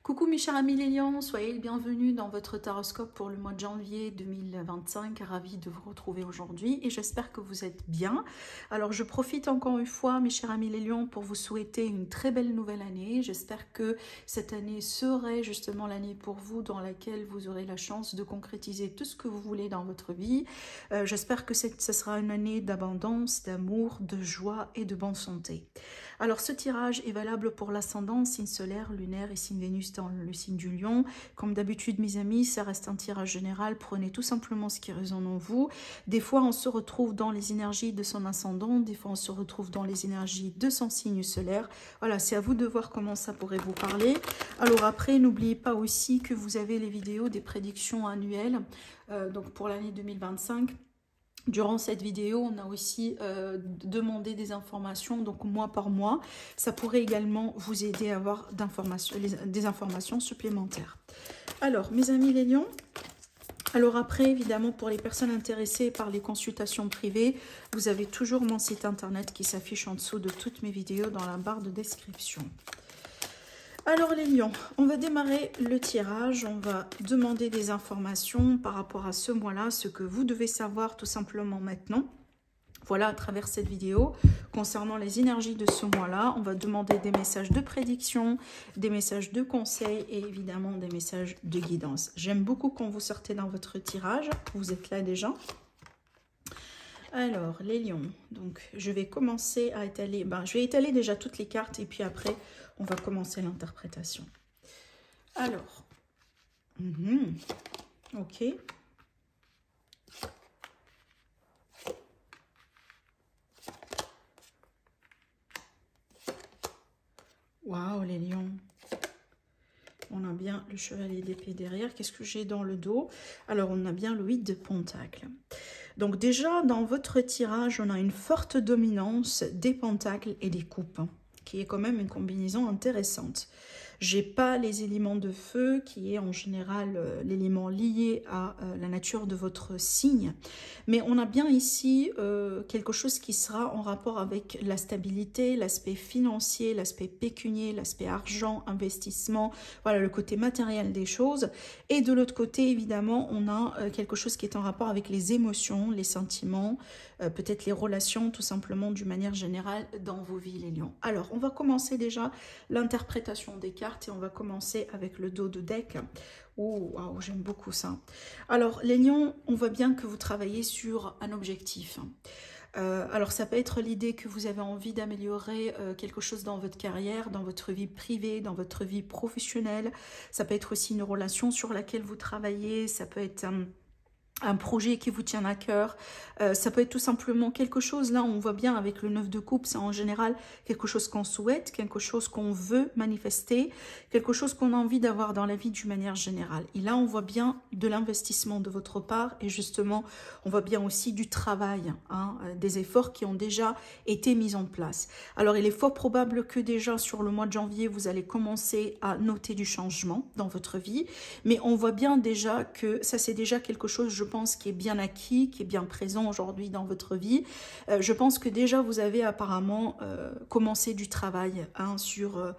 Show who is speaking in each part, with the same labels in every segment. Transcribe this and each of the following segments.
Speaker 1: Coucou mes chers amis les lions, soyez les bienvenus dans votre taroscope pour le mois de janvier 2025. Ravie de vous retrouver aujourd'hui et j'espère que vous êtes bien. Alors je profite encore une fois mes chers amis les lions pour vous souhaiter une très belle nouvelle année. J'espère que cette année serait justement l'année pour vous dans laquelle vous aurez la chance de concrétiser tout ce que vous voulez dans votre vie. J'espère que ce sera une année d'abondance, d'amour, de joie et de bonne santé. Alors ce tirage est valable pour l'ascendant, signe solaire, lunaire et signe Vénus dans le signe du lion. Comme d'habitude mes amis, ça reste un tirage général, prenez tout simplement ce qui résonne en vous. Des fois on se retrouve dans les énergies de son ascendant, des fois on se retrouve dans les énergies de son signe solaire. Voilà, c'est à vous de voir comment ça pourrait vous parler. Alors après, n'oubliez pas aussi que vous avez les vidéos des prédictions annuelles, donc pour l'année 2025. Durant cette vidéo, on a aussi demandé des informations, donc mois par mois. Ça pourrait également vous aider à avoir des informations supplémentaires. Alors, mes amis les lions, alors après, évidemment, pour les personnes intéressées par les consultations privées, vous avez toujours mon site internet qui s'affiche en dessous de toutes mes vidéos dans la barre de description. Alors les lions, on va démarrer le tirage, on va demander des informations par rapport à ce mois-là, ce que vous devez savoir tout simplement maintenant. Voilà, à travers cette vidéo, concernant les énergies de ce mois-là, on va demander des messages de prédiction, des messages de conseil et évidemment des messages de guidance. J'aime beaucoup quand vous sortez dans votre tirage, vous êtes là déjà. Alors, les lions, donc je vais commencer à étaler, je vais étaler déjà toutes les cartes et puis après, on va commencer l'interprétation. Alors, ok. Waouh, les lions. On a bien le chevalier d'épée derrière. Qu'est-ce que j'ai dans le dos? Alors, on a bien le 8 de Pentacle. Donc déjà, dans votre tirage, on a une forte dominance des pentacles et des coupes, qui est quand même une combinaison intéressante. J'ai pas les éléments de feu, qui est en général l'élément lié à la nature de votre signe. Mais on a bien ici quelque chose qui sera en rapport avec la stabilité, l'aspect financier, l'aspect pécunier, l'aspect argent, investissement, voilà le côté matériel des choses. Et de l'autre côté, évidemment, on a quelque chose qui est en rapport avec les émotions, les sentiments, peut-être les relations, tout simplement d'une manière générale dans vos vies, les lions. Alors, on va commencer déjà l'interprétation des cartes et on va commencer avec le dos de deck. Oh, wow, j'aime beaucoup ça. Alors, les lions, on voit bien que vous travaillez sur un objectif. Alors, ça peut être l'idée que vous avez envie d'améliorer quelque chose dans votre carrière, dans votre vie privée, dans votre vie professionnelle. Ça peut être aussi une relation sur laquelle vous travaillez. Ça peut être un projet qui vous tient à cœur, ça peut être tout simplement quelque chose, là on voit bien avec le 9 de coupe, c'est en général quelque chose qu'on souhaite, quelque chose qu'on veut manifester, quelque chose qu'on a envie d'avoir dans la vie d'une manière générale. Et là on voit bien de l'investissement de votre part et justement on voit bien aussi du travail, des efforts qui ont déjà été mis en place. Alors il est fort probable que déjà sur le mois de janvier vous allez commencer à noter du changement dans votre vie, mais on voit bien déjà que ça c'est déjà quelque chose, je pense, qui est bien acquis, qui est bien présent aujourd'hui dans votre vie. Je pense que déjà vous avez apparemment commencé du travail sur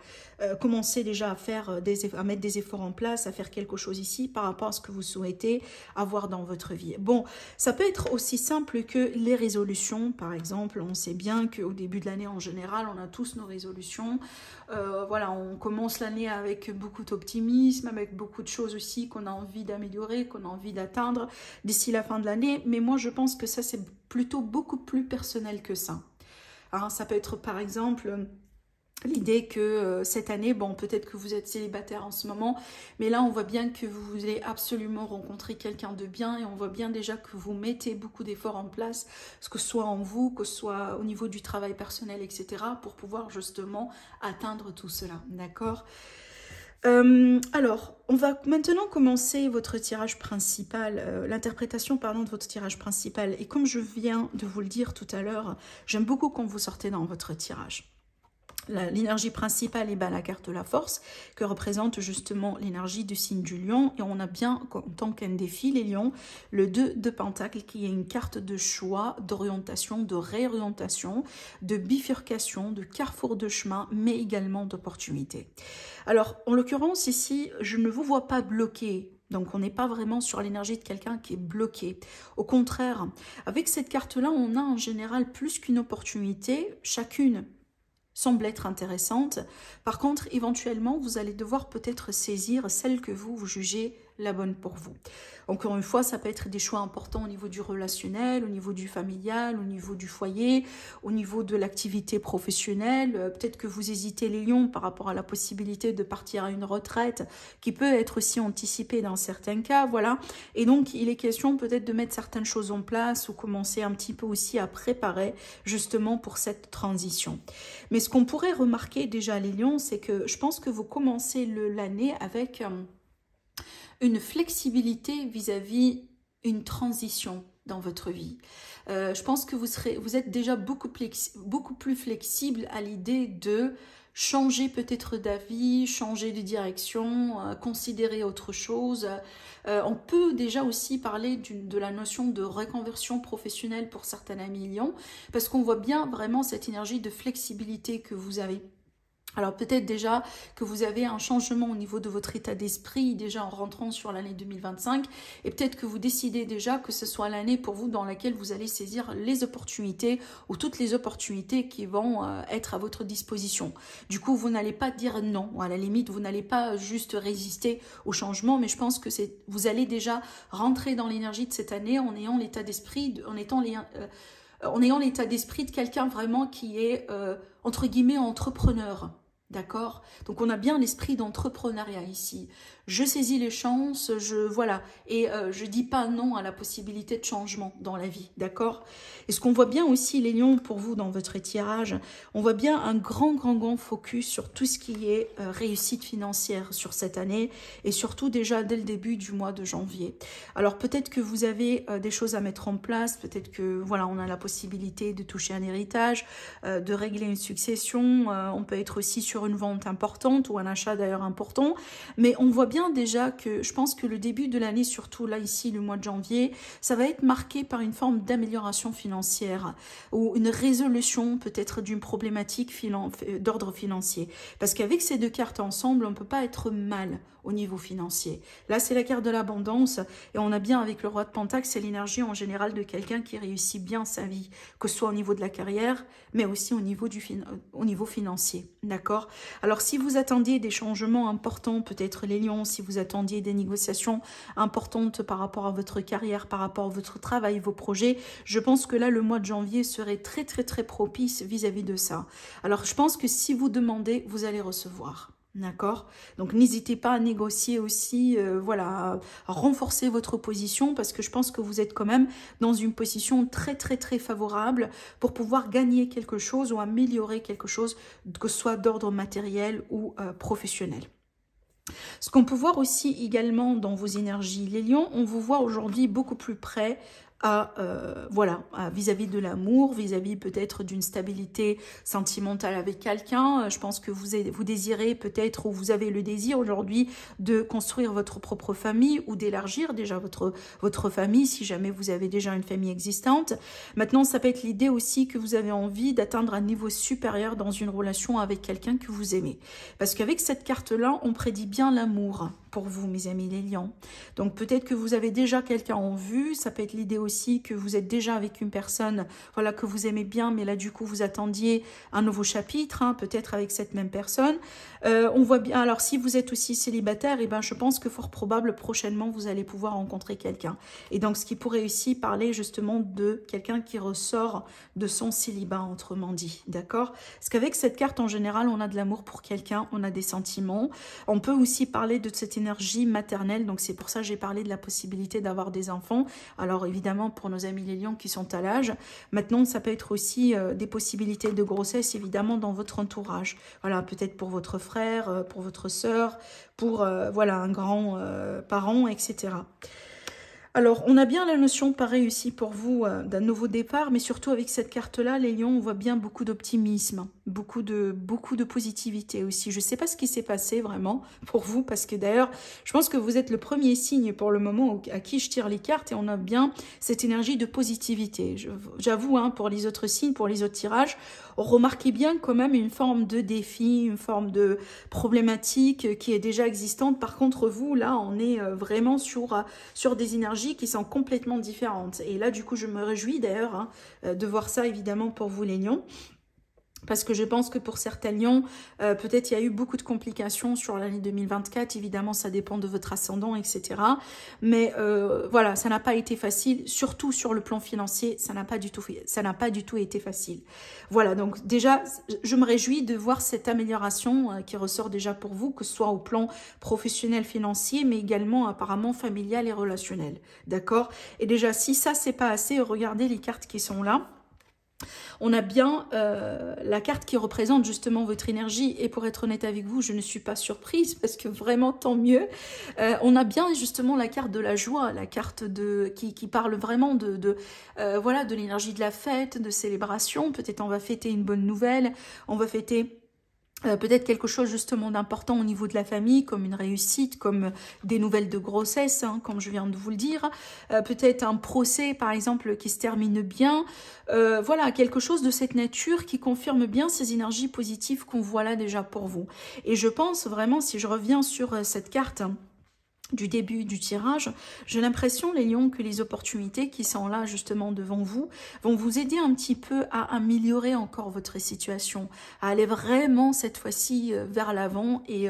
Speaker 1: commencer déjà à faire à mettre des efforts en place, à faire quelque chose ici par rapport à ce que vous souhaitez avoir dans votre vie. Bon, ça peut être aussi simple que les résolutions, par exemple. On sait bien qu'au début de l'année en général, on a tous nos résolutions. Voilà, on commence l'année avec beaucoup d'optimisme, avec beaucoup de choses aussi qu'on a envie d'améliorer, qu'on a envie d'atteindre d'ici la fin de l'année, mais moi je pense que ça c'est plutôt beaucoup plus personnel que ça. Ça peut être par exemple l'idée que cette année, bon peut-être que vous êtes célibataire en ce moment, mais là on voit bien que vous voulez absolument rencontrer quelqu'un de bien et on voit bien déjà que vous mettez beaucoup d'efforts en place, que ce soit en vous, que ce soit au niveau du travail personnel, etc. pour pouvoir justement atteindre tout cela, d'accord ? Alors, on va maintenant commencer votre tirage principal, l'interprétation de votre tirage principal. Et comme je viens de vous le dire tout à l'heure, j'aime beaucoup quand vous sortez dans votre tirage. l'énergie principale est la carte de la force, que représente justement l'énergie du signe du lion. Et on a bien, en tant qu'un défi, les lions, le 2 de Pentacle, qui est une carte de choix, d'orientation, de réorientation, de bifurcation, de carrefour de chemin, mais également d'opportunité. Alors, en l'occurrence, ici, je ne vous vois pas bloqué. Donc, on n'est pas vraiment sur l'énergie de quelqu'un qui est bloqué. Au contraire, avec cette carte-là, on a en général plus qu'une opportunité, chacune semble être intéressante. Par contre, éventuellement, vous allez devoir peut-être saisir celle que vous jugez la bonne pour vous. Encore une fois, ça peut être des choix importants au niveau du relationnel, au niveau du familial, au niveau du foyer, au niveau de l'activité professionnelle. Peut-être que vous hésitez les lions par rapport à la possibilité de partir à une retraite qui peut être aussi anticipée dans certains cas, voilà. Et donc, il est question peut-être de mettre certaines choses en place ou commencer un petit peu aussi à préparer justement pour cette transition. Mais ce qu'on pourrait remarquer déjà les lions, c'est que je pense que vous commencez l'année avec une flexibilité vis-à-vis une transition dans votre vie. Je pense que vous êtes déjà beaucoup plus flexible à l'idée de changer peut-être d'avis, changer de direction, considérer autre chose. On peut déjà aussi parler de la notion de reconversion professionnelle pour certains amis lions, parce qu'on voit bien vraiment cette énergie de flexibilité que vous avez. Alors peut-être déjà que vous avez un changement au niveau de votre état d'esprit déjà en rentrant sur l'année 2025 et peut-être que vous décidez déjà que ce soit l'année pour vous dans laquelle vous allez saisir les opportunités ou toutes les opportunités qui vont être à votre disposition. Du coup, vous n'allez pas dire non, à la limite, vous n'allez pas juste résister au changement, mais je pense que vous allez déjà rentrer dans l'énergie de cette année en ayant l'état d'esprit, en ayant l'état d'esprit de quelqu'un vraiment qui est, entre guillemets, entrepreneur. D'accord? Donc on a bien l'esprit d'entrepreneuriat ici. Je saisis les chances, voilà, et je dis pas non à la possibilité de changement dans la vie, d'accord? Et ce qu'on voit bien aussi, les lions, pour vous dans votre tirage, on voit bien un grand focus sur tout ce qui est réussite financière sur cette année et surtout déjà dès le début du mois de janvier. Alors peut-être que vous avez des choses à mettre en place, peut-être que voilà, on a la possibilité de toucher un héritage, de régler une succession, on peut être aussi sur une vente importante ou un achat d'ailleurs important, mais on voit bien déjà que je pense que le début de l'année, surtout là ici le mois de janvier, ça va être marqué par une forme d'amélioration financière ou une résolution peut-être d'une problématique d'ordre financier. Parce qu'avec ces deux cartes ensemble, on ne peut pas être mal au niveau financier. Là, c'est la carte de l'abondance et on a bien avec le roi de Pentacle, c'est l'énergie en général de quelqu'un qui réussit bien sa vie, que ce soit au niveau de la carrière, mais aussi au niveau financier. D'accord? Alors, si vous attendiez des changements importants, peut-être les lions, si vous attendiez des négociations importantes par rapport à votre carrière, par rapport à votre travail, vos projets, je pense que là, le mois de janvier serait très propice vis-à-vis de ça. Alors, je pense que si vous demandez, vous allez recevoir. D'accord? Donc, n'hésitez pas à négocier aussi, voilà, à renforcer votre position parce que je pense que vous êtes quand même dans une position très favorable pour pouvoir gagner quelque chose ou améliorer quelque chose, que ce soit d'ordre matériel ou professionnel. Ce qu'on peut voir aussi également dans vos énergies, les lions, on vous voit aujourd'hui beaucoup plus près voilà, vis-à-vis de l'amour, vis-à-vis peut-être d'une stabilité sentimentale avec quelqu'un. Je pense que vous désirez peut-être ou vous avez le désir aujourd'hui de construire votre propre famille ou d'élargir déjà votre famille si jamais vous avez déjà une famille existante. Maintenant, ça peut être l'idée aussi que vous avez envie d'atteindre un niveau supérieur dans une relation avec quelqu'un que vous aimez. Parce qu'avec cette carte-là, on prédit bien l'amour pour vous, mes amis les lions. Donc peut-être que vous avez déjà quelqu'un en vue, ça peut être l'idée aussi que vous êtes déjà avec une personne, voilà, que vous aimez bien, mais là du coup vous attendiez un nouveau chapitre, hein, peut-être avec cette même personne. On voit bien, alors si vous êtes aussi célibataire, et ben je pense que fort probable prochainement vous allez pouvoir rencontrer quelqu'un. Et donc ce qui pourrait aussi parler justement de quelqu'un qui ressort de son célibat, autrement dit, d'accord? Parce qu'avec cette carte en général, on a de l'amour pour quelqu'un, on a des sentiments. On peut aussi parler de cette énergie maternelle, donc c'est pour ça que j'ai parlé de la possibilité d'avoir des enfants. Alors évidemment pour nos amis les lions qui sont à l'âge, maintenant ça peut être aussi des possibilités de grossesse évidemment dans votre entourage. Voilà, peut-être pour votre frère, pour votre sœur, pour voilà un grand parent, etc. Alors, on a bien la notion, pareil ici pour vous, d'un nouveau départ, mais surtout avec cette carte-là, les lions, on voit bien beaucoup d'optimisme, beaucoup de positivité aussi. Je ne sais pas ce qui s'est passé vraiment pour vous, parce que d'ailleurs, je pense que vous êtes le premier signe pour le moment à qui je tire les cartes, et on a bien cette énergie de positivité. J'avoue, hein, pour les autres signes, pour les autres tirages, remarquez bien quand même une forme de défi, une forme de problématique qui est déjà existante. Par contre, vous, là, on est vraiment sur des énergies qui sont complètement différentes. Et là, du coup, je me réjouis d'ailleurs de voir ça, évidemment, pour vous, les lions. Parce que je pense que pour certains lions, peut-être il y a eu beaucoup de complications sur l'année 2024. Évidemment, ça dépend de votre ascendant, etc. Mais voilà, ça n'a pas été facile. Surtout sur le plan financier, ça n'a pas du tout été facile. Voilà, donc déjà, je me réjouis de voir cette amélioration qui ressort déjà pour vous, que ce soit au plan professionnel, financier, mais également apparemment familial et relationnel. D'accord? Et déjà, si ça, c'est pas assez, regardez les cartes qui sont là. On a bien la carte qui représente justement votre énergie, et pour être honnête avec vous, je ne suis pas surprise parce que vraiment tant mieux. On a bien justement la carte de la joie, la carte qui parle vraiment voilà, de l'énergie de la fête, de célébration. Peut-être on va fêter une bonne nouvelle, on va fêter peut-être quelque chose justement d'important au niveau de la famille, comme une réussite, comme des nouvelles de grossesse, hein, comme je viens de vous le dire. Peut-être un procès, par exemple, qui se termine bien. Voilà, quelque chose de cette nature qui confirme bien ces énergies positives qu'on voit là déjà pour vous. Et je pense vraiment, si je reviens sur cette carte du début du tirage, j'ai l'impression, les lions, que les opportunités qui sont là justement devant vous vont vous aider un petit peu à améliorer encore votre situation, à aller vraiment cette fois-ci vers l'avant et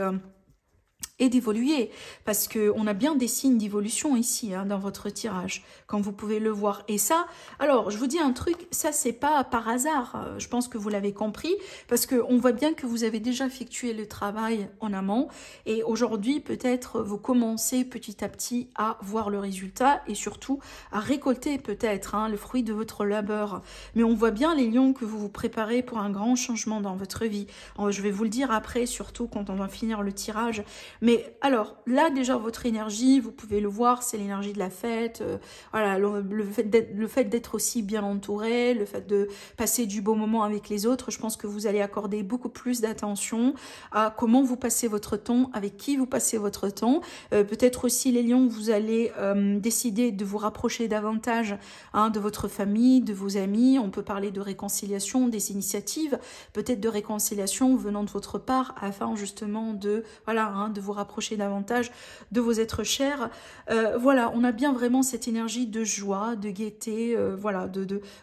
Speaker 1: d'évoluer, parce que on a bien des signes d'évolution ici, hein, dans votre tirage, comme vous pouvez le voir. Et ça, alors, je vous dis un truc, ça, c'est pas par hasard, je pense que vous l'avez compris, parce que on voit bien que vous avez déjà effectué le travail en amont, et aujourd'hui, peut-être, vous commencez petit à petit à voir le résultat, et surtout, à récolter peut-être hein, le fruit de votre labeur. Mais on voit bien, les lions, que vous vous préparez pour un grand changement dans votre vie. Je vais vous le dire après, surtout quand on va finir le tirage. Mais alors, là déjà, votre énergie, vous pouvez le voir, c'est l'énergie de la fête. Voilà, le fait d'être aussi bien entouré, le fait de passer du beau moment avec les autres, je pense que vous allez accorder beaucoup plus d'attention à comment vous passez votre temps, avec qui vous passez votre temps. Peut-être aussi, les lions, vous allez décider de vous rapprocher davantage hein, de votre famille, de vos amis. On peut parler de réconciliation, des initiatives, peut-être de réconciliation venant de votre part, afin justement de, voilà, hein, de vous rapprocher davantage de vos êtres chers. Voilà, on a bien vraiment cette énergie de joie, de gaieté, voilà,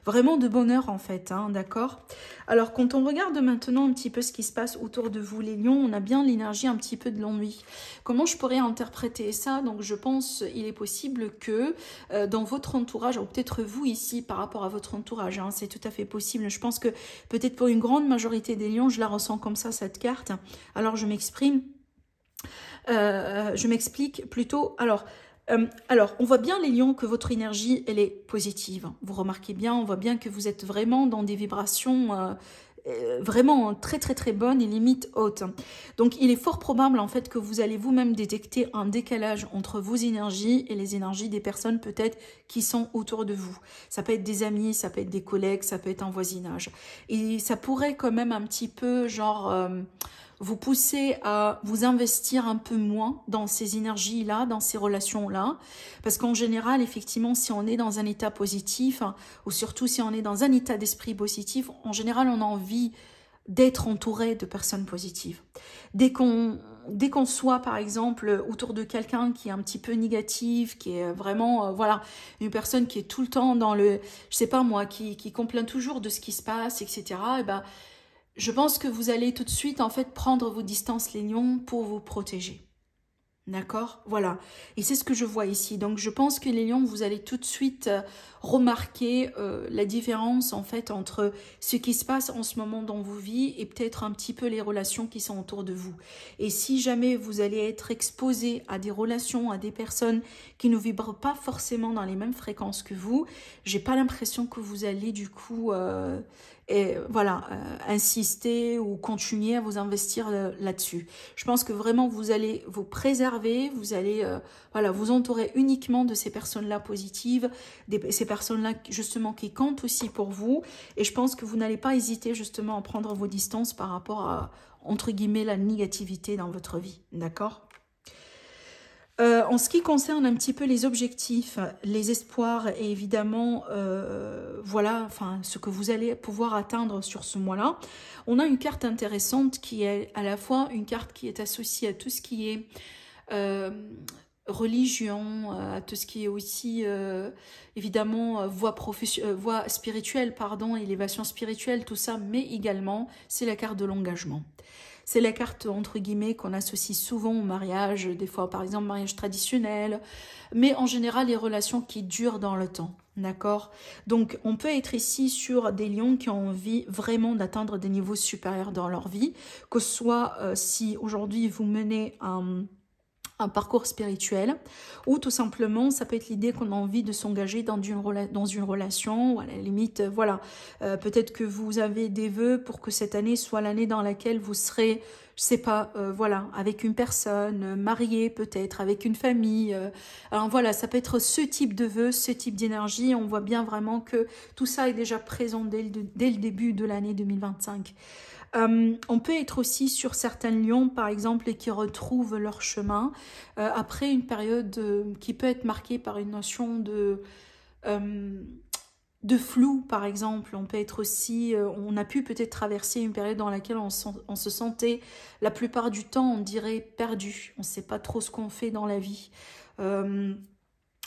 Speaker 1: vraiment de bonheur en fait, hein, d'accord? Alors, quand on regarde maintenant un petit peu ce qui se passe autour de vous, les lions, on a bien l'énergie un petit peu de l'ennui. Comment je pourrais interpréter ça? Donc, je pense il est possible que dans votre entourage, ou peut-être vous ici, par rapport à votre entourage, hein, c'est tout à fait possible. Je pense que peut-être pour une grande majorité des lions, je la ressens comme ça, cette carte. Alors, je m'exprime. Je m'explique plutôt. Alors, on voit bien, les lions, que votre énergie, elle est positive. Vous remarquez bien, on voit bien que vous êtes vraiment dans des vibrations vraiment très très très bonnes et limite hautes. Donc, il est fort probable en fait que vous allez vous-même détecter un décalage entre vos énergies et les énergies des personnes peut-être qui sont autour de vous. Ça peut être des amis, ça peut être des collègues, ça peut être un voisinage. Et ça pourrait quand même un petit peu genre... vous pousser à vous investir un peu moins dans ces énergies-là, dans ces relations-là. Parce qu'en général, effectivement, si on est dans un état positif, hein, ou surtout si on est dans un état d'esprit positif, en général, on a envie d'être entouré de personnes positives. Dès qu'on soit, par exemple, autour de quelqu'un qui est un petit peu négatif, qui est vraiment, voilà, une personne qui est tout le temps dans le, je sais pas moi, qui complaint toujours de ce qui se passe, etc., et ben, je pense que vous allez tout de suite, en fait, prendre vos distances, les lions, pour vous protéger. D'accord? Voilà. Et c'est ce que je vois ici. Donc, je pense que les lions, vous allez tout de suite remarquer la différence, en fait, entre ce qui se passe en ce moment dans vos vies et peut-être un petit peu les relations qui sont autour de vous. Et si jamais vous allez être exposé à des relations, à des personnes qui ne vibrent pas forcément dans les mêmes fréquences que vous, j'ai pas l'impression que vous allez, du coup... voilà, insister ou continuer à vous investir là-dessus. Je pense que vraiment vous allez vous préserver, vous allez voilà, vous entourer uniquement de ces personnes-là positives, ces personnes-là justement qui comptent aussi pour vous. Et je pense que vous n'allez pas hésiter justement à prendre vos distances par rapport à, entre guillemets, la négativité dans votre vie. D'accord ? En ce qui concerne un petit peu les objectifs, les espoirs et évidemment, voilà, enfin, ce que vous allez pouvoir atteindre sur ce mois-là, on a une carte intéressante qui est à la fois une carte qui est associée à tout ce qui est religion, à tout ce qui est aussi évidemment voie spirituelle, pardon, élévation spirituelle, tout ça, mais également c'est la carte de l'engagement. C'est la carte, entre guillemets, qu'on associe souvent au mariage, des fois, par exemple, mariage traditionnel, mais en général, les relations qui durent dans le temps, d'accord? Donc, on peut être ici sur des lions qui ont envie vraiment d'atteindre des niveaux supérieurs dans leur vie, que ce soit si aujourd'hui vous menez un parcours spirituel, ou tout simplement, ça peut être l'idée qu'on a envie de s'engager dans une relation, ou à la limite, voilà, peut-être que vous avez des vœux pour que cette année soit l'année dans laquelle vous serez, je sais pas, voilà, avec une personne, mariée peut-être, avec une famille, alors voilà, ça peut être ce type de vœux, ce type d'énergie, on voit bien vraiment que tout ça est déjà présent dès le début de l'année 2025. On peut être aussi sur certains lions, par exemple, et qui retrouvent leur chemin après une période qui peut être marquée par une notion de flou, par exemple. On peut être aussi, on a pu peut-être traverser une période dans laquelle on se sentait, la plupart du temps, on dirait perdu. On ne sait pas trop ce qu'on fait dans la vie.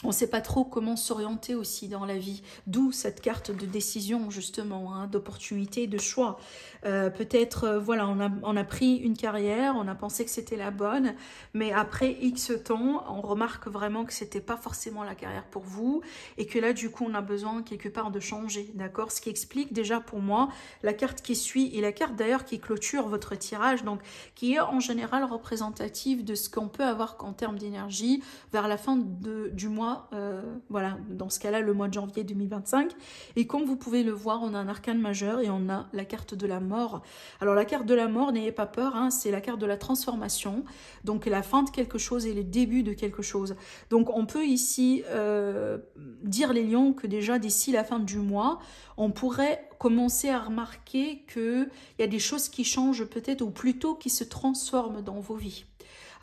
Speaker 1: On ne sait pas trop comment s'orienter aussi dans la vie, d'où cette carte de décision justement, hein, d'opportunité, de choix. Peut-être, voilà, on a pris une carrière, on a pensé que c'était la bonne, mais après X temps, on remarque vraiment que c'était pas forcément la carrière pour vous, et que là, du coup, on a besoin quelque part de changer, d'accord? Ce qui explique déjà pour moi la carte qui suit, et la carte d'ailleurs qui clôture votre tirage, donc qui est en général représentative de ce qu'on peut avoir en termes d'énergie vers la fin du mois. Voilà, dans ce cas-là, le mois de janvier 2025. Et comme vous pouvez le voir, on a un arcane majeur et on a la carte de la mort. Alors, la carte de la mort, n'ayez pas peur, hein, c'est la carte de la transformation. Donc, la fin de quelque chose et le début de quelque chose. Donc, on peut ici dire, les lions, que déjà, d'ici la fin du mois, on pourrait commencer à remarquer qu'il y a des choses qui changent peut-être, ou plutôt qui se transforment dans vos vies.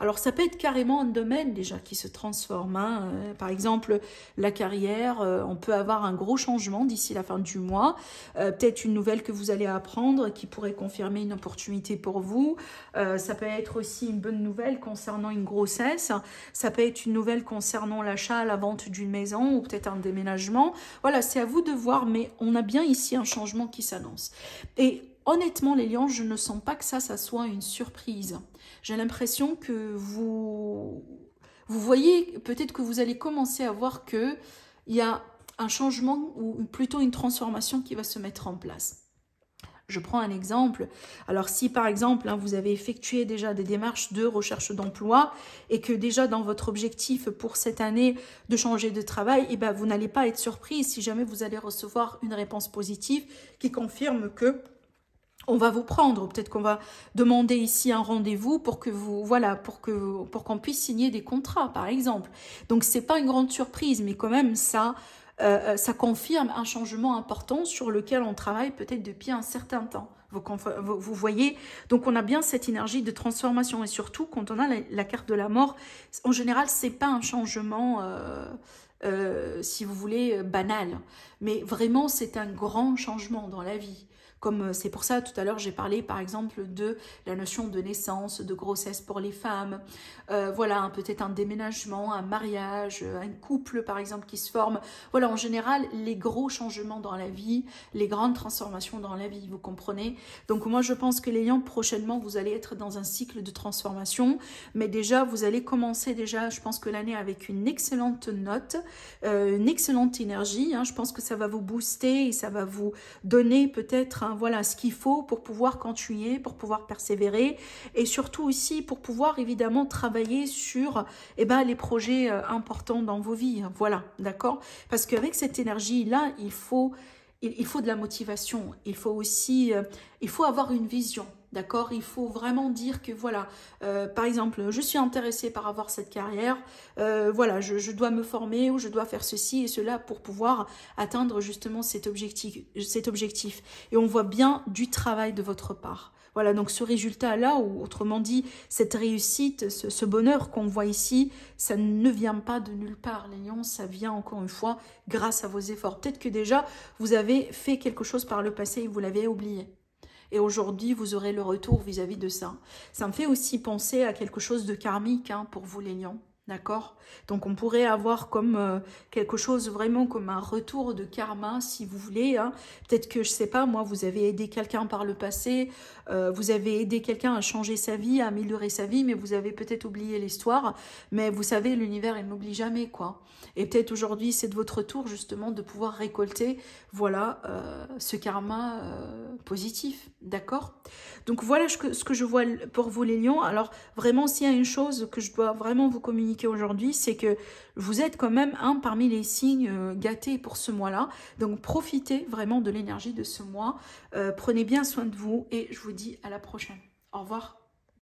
Speaker 1: Alors, ça peut être carrément un domaine déjà qui se transforme. Hein. Par exemple, la carrière, on peut avoir un gros changement d'ici la fin du mois. Peut-être une nouvelle que vous allez apprendre qui pourrait confirmer une opportunité pour vous. Ça peut être aussi une bonne nouvelle concernant une grossesse. Ça peut être une nouvelle concernant l'achat, la vente d'une maison ou peut-être un déménagement. Voilà, c'est à vous de voir, mais on a bien ici un changement qui s'annonce. Et honnêtement, les lions, je ne sens pas que ça soit une surprise. J'ai l'impression que vous voyez, peut-être que vous allez commencer à voir qu'il y a un changement ou plutôt une transformation qui va se mettre en place. Je prends un exemple. Alors si par exemple, hein, vous avez effectué déjà des démarches de recherche d'emploi et que déjà dans votre objectif pour cette année de changer de travail, eh ben, vous n'allez pas être surpris si jamais vous allez recevoir une réponse positive qui confirme que on va vous prendre, peut-être qu'on va demander ici un rendez-vous pour que vous, voilà, pour qu'on puisse signer des contrats, par exemple. Donc, c'est pas une grande surprise, mais quand même, ça confirme un changement important sur lequel on travaille peut-être depuis un certain temps. Vous voyez, donc on a bien cette énergie de transformation, et surtout quand on a la carte de la mort, en général, c'est pas un changement... si vous voulez, banal, mais vraiment, c'est un grand changement dans la vie. Comme c'est pour ça, tout à l'heure, j'ai parlé par exemple de la notion de naissance, de grossesse pour les femmes. Voilà, peut-être un déménagement, un mariage, un couple par exemple qui se forme. Voilà, en général, les gros changements dans la vie, les grandes transformations dans la vie, vous comprenez? Donc moi, je pense que les lions, prochainement, vous allez être dans un cycle de transformation. Mais déjà, vous allez commencer déjà, je pense que l'année avec une excellente note, une excellente énergie. Hein, je pense que ça va vous booster et ça va vous donner peut-être... voilà ce qu'il faut pour pouvoir continuer, pour pouvoir persévérer et surtout aussi pour pouvoir évidemment travailler sur les projets importants dans vos vies. Voilà, d'accord? Parce qu'avec cette énergie-là, il faut il faut de la motivation, il faut aussi, il faut avoir une vision, d'accord? Il faut vraiment dire que voilà, par exemple, je suis intéressée par avoir cette carrière, voilà, je dois me former ou je dois faire ceci et cela pour pouvoir atteindre justement cet objectif. Et on voit bien du travail de votre part. Voilà, donc ce résultat-là, ou autrement dit, cette réussite, ce bonheur qu'on voit ici, ça ne vient pas de nulle part, les lions, ça vient encore une fois grâce à vos efforts. Peut-être que déjà, vous avez fait quelque chose par le passé et vous l'avez oublié. Et aujourd'hui, vous aurez le retour vis-à-vis de ça. Ça me fait aussi penser à quelque chose de karmique hein, pour vous, les lions. D'accord? Donc, on pourrait avoir comme quelque chose vraiment comme un retour de karma, si vous voulez. Hein. Peut-être que, je sais pas, moi, vous avez aidé quelqu'un par le passé, vous avez aidé quelqu'un à changer sa vie, à améliorer sa vie, mais vous avez peut-être oublié l'histoire. Mais vous savez, l'univers, il n'oublie jamais, quoi. Et peut-être aujourd'hui, c'est de votre tour, justement, de pouvoir récolter, voilà, ce karma positif. D'accord? Donc, voilà ce que je vois pour vous, les lions. Alors, vraiment, s'il y a une chose que je dois vraiment vous communiquer aujourd'hui, c'est que vous êtes quand même un parmi les signes gâtés pour ce mois-là. Donc, profitez vraiment de l'énergie de ce mois. Prenez bien soin de vous et je vous dis à la prochaine. Au revoir.